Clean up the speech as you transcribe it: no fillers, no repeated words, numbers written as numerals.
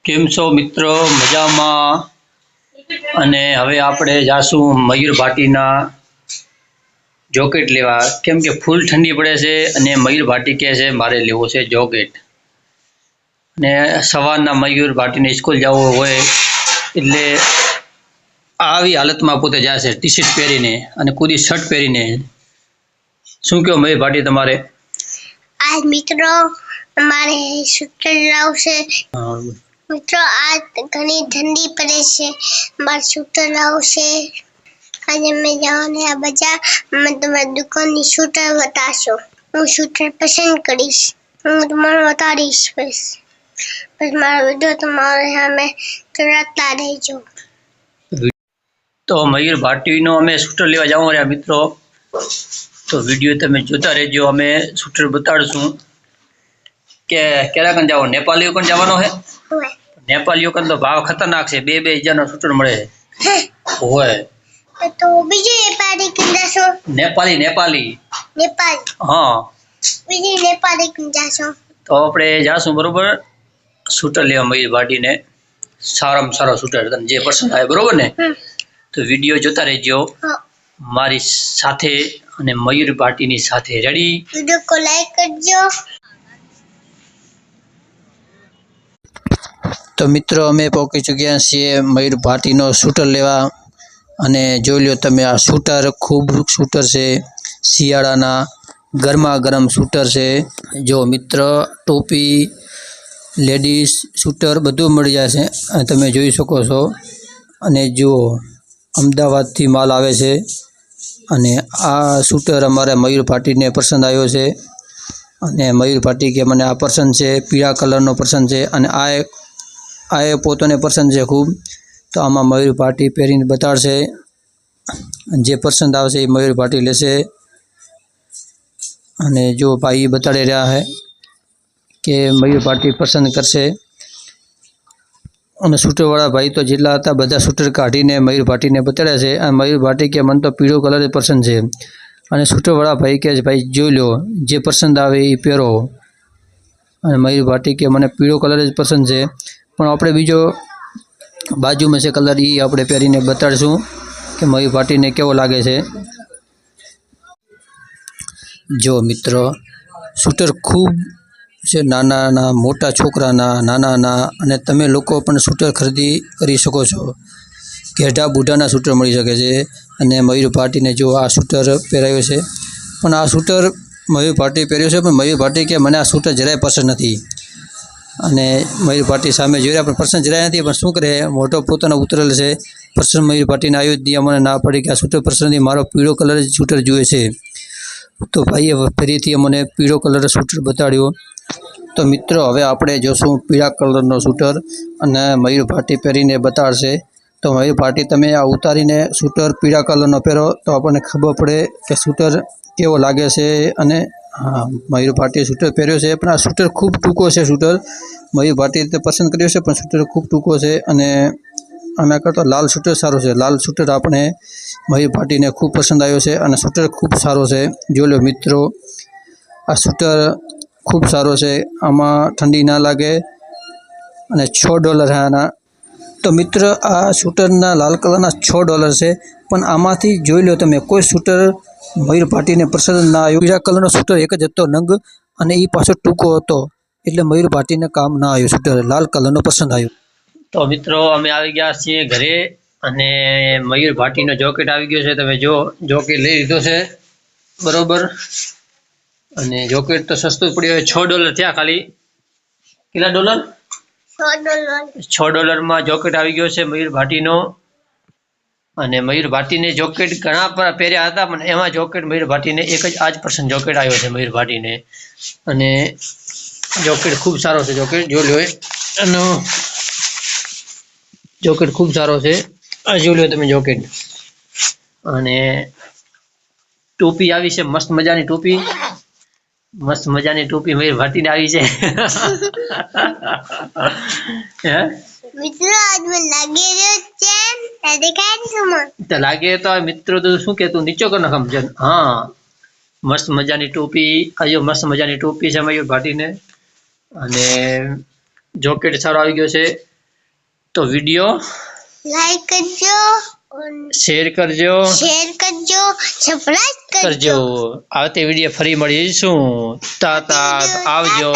કેમ છો મિત્રો? મજામાં? અને હવે આપણે જાશું મયુર ભાટીના જોકેટ લેવા, કેમ કે ફૂલ ઠંડી પડે છે અને મયુર ભાટી કહે છે મારે લેવો છે જોકેટ. અને સવારના મયુર ભાટીને સ્કૂલ જવું હોય એટલે આવી હાલતમાં પોતે જશે, ટી શર્ટ પહેરીને અને કુદી શર્ટ પહેરીને. શું કહો મયુર ભાટી તમારે? આજ મિત્રો અમારે સ્વેટર લાવશે. મિત્રો આજ ઘણી ઠંડી પડે છે, મારે સ્વેટર લાવશે. આજે મેં જવાને આ બજાર, મેં તમારી દુકાનની સ્વેટર બતાવશો. હું સ્વેટર પસંદ કરીશ, હું તમારે બતાડીશ. બસ મારો વિડીયો તમારે સામે જોતા રહેજો. તો મયુર ભાટીનો અમે સ્વેટર લેવા જવું રહ્યા મિત્રો, તો વિડીયો તમે જોતા રહેજો. અમે સ્વેટર બતાડશું કે ક્યારે કન જાવ. નેપાલીઓ કન જવાનો છે. નેપાલીઓ કન તો ભાવ ખતરનાક છે, 2,000 નો સ્વેટર મળે હોય. તો બીજી નેપાળી કન જાશો? નેપાલી હા, બીજી નેપાળી કન જાશો? તો આપણે જાશું બરોબર સ્વેટર લેવા મયુર ભાટીને. સારામાં સારો સ્વેટર તને જે પસંદ આવે, બરોબર ને? તો વિડીયો જોતા રહેજો મારી સાથે અને મયુર ભાટીની સાથે. રેડી? વિડીયો કો લાઈક કરજો. તો મિત્રો અમે પહોંચી ચૂક્યા છીએ મયુર ભાટીનો સ્વેટર લેવા. અને જોઈ લો તમે, આ સ્વેટર ખૂબ સ્વેટર છે, શિયાળાના ગરમા ગરમ સ્વેટર છે. જો મિત્ર, ટોપી, લેડીઝ સ્વેટર બધું મળી જશે અને તમે જોઈ શકો છો. અને જુઓ, અમદાવાદથી માલ આવે છે. અને આ સ્વેટર અમારે મયુર ભાટીને પસંદ આવ્યો છે. અને મયુર ભાટી કે મને આ પસંદ છે, પીળા કલરનો પસંદ છે. અને આ પોતાને પસંદ છે ખૂબ. તો આમાં મયુર ભાટી પહેરીને બતાડશે, જે પસંદ આવશે એ મયુર ભાટી લેશે. અને જો ભાઈ બતાડી રહ્યા છે કે મયુર ભાટી પસંદ કરશે. અને સ્વેટરવાળા ભાઈ તો જેટલા હતા બધા સ્વેટર કાઢીને મયુર ભાટીને બતાડ્યા છે. અને મયુર ભાટી કે મને તો પીળો કલર જ પસંદ છે. અને સ્વેટરવાળા ભાઈ કહે છે ભાઈ જોઈ લો, જે પસંદ આવે એ પહેરો. અને મયુર ભાટી કે મને પીળો કલર જ પસંદ છે, પણ આપણે બીજો બાજુમાં છે કલર, એ આપણે પહેરીને બતાડીશું કે મયુર ભાટીને કેવો લાગે છે. જો મિત્રો, સ્વેટર ખૂબ છે, નાના મોટા છોકરાના, નાના અને તમે લોકો પણ સ્વેટર ખરીદી કરી શકો છો. ઘેઢા બુઢાના સ્વેટર મળી શકે છે. અને મયુર ભાટીને જો આ સ્વેટર પહેરાવ્યો છે, પણ આ સ્વેટર મયુર ભાટી પહેર્યો છે, પણ મયુર ભાટી કે મને આ સ્વેટર જરાય પસંદ નથી. અને મયુર ભાટી સામે જોઈ રહ્યા પણ પસંદ જરાય નથી, પણ શું કરે, મોટો પોતાનો ઉતરેલ છે. પસંદ મયુર ભાટીને આવ્યો જ મને ના પડી કે આ સ્વેટર પસંદ નથી, મારો પીળો કલર જ સ્વેટર જોઈએ છે. તો ભાઈએ ફરીથી અમને પીળો કલર સ્વેટર બતાડ્યો. તો મિત્રો હવે આપણે જોશું પીળા કલરનો સ્વેટર, અને મયુર ભાટી પહેરીને બતાડશે. તો મયુર ભાટી તમે આ ઉતારીને સ્વેટર પીળા કલરનો પહેરો તો આપણને ખબર પડે કે સ્વેટર કેવો લાગે છે. અને હા, મયુર ભાટીએ સ્વેટર પહેર્યો છે, પણ આ સ્વેટર ખૂબ ટૂંકો છે. સ્વેટર મયુર ભાટીએ તો પસંદ કર્યો છે, પણ સ્વેટર ખૂબ ટૂંકો છે. અને આના કરતાં લાલ સ્વેટર સારું છે. લાલ સ્વેટર આપણે મયુર ભાટીને ખૂબ પસંદ આવ્યો છે. અને સ્વેટર ખૂબ સારો છે. જોઈ લો મિત્રો, આ સ્વેટર ખૂબ સારો છે, આમાં ઠંડી ના લાગે. અને $6 છે આના. તો મિત્ર, આ સ્વેટરના લાલ કલરના $6 છે, પણ આમાંથી જોઈ લો તમે, કોઈ સ્વેટર મયુર ભાટીને પસંદ ના આવ્યું. પીળા કલરનો સ્વેટર એક જ હતો નંગ, અને એ પાછો ટૂંકો હતો, એટલે મયુર ભાટીને કામ ના આવ્યું. સ્વેટર લાલ કલરનો પસંદ આવ્યો. તો મિત્રો અમે આવી ગયા છીએ ઘરે, અને મયુર ભાટીનો જોકેટ આવી ગયો છે. તમે જો જોકેટ લઈ લીધો છે બરોબર. અને જોકેટ તો સસ્તું પડ્યું, $6 થયા ખાલી. કેટલા ડોલર? $6 માં જોકેટ આવી ગયો છે મયુર ભાટીનો. અને મયુર ભાટીને જોકેટ ઘણા પહેર્યા હતા, પણ એમાં જોકેટ મયુર ભાટીને એક જ આજ પસંદ જોકેટ આવ્યો છે મયુર ભાટીને. અને જોકેટ ખૂબ સારો છે. જોકેટ જોઈ લો, અને જોકેટ ખૂબ સારો છે. આ જોઈ લો તમે જોકેટ. અને ટોપી આવી છે, મસ્ત મજાની ટોપી. મસ્ત મજાની ટોપી મયુર ભાટીને આવી છે. હે મિત્રો, આજ મને લાગી રહ્યો છે તો લાગે તો મિત્રો, તો શું કે તું નીચો કર નાખ સમજણ. હા, મસ્ત મજાની ટોપી. આજો મસ્ત મજાની ટોપી છે મયુર ભાટીને. અને જોકેટ સારો આવી ગયો છે. તો વિડીયો લાઈક કરજો શેર કરજો સબસ્ક્રાઇબ કરજો આવતી વિડીયો ફરી મળીશું. તાતા આવજો.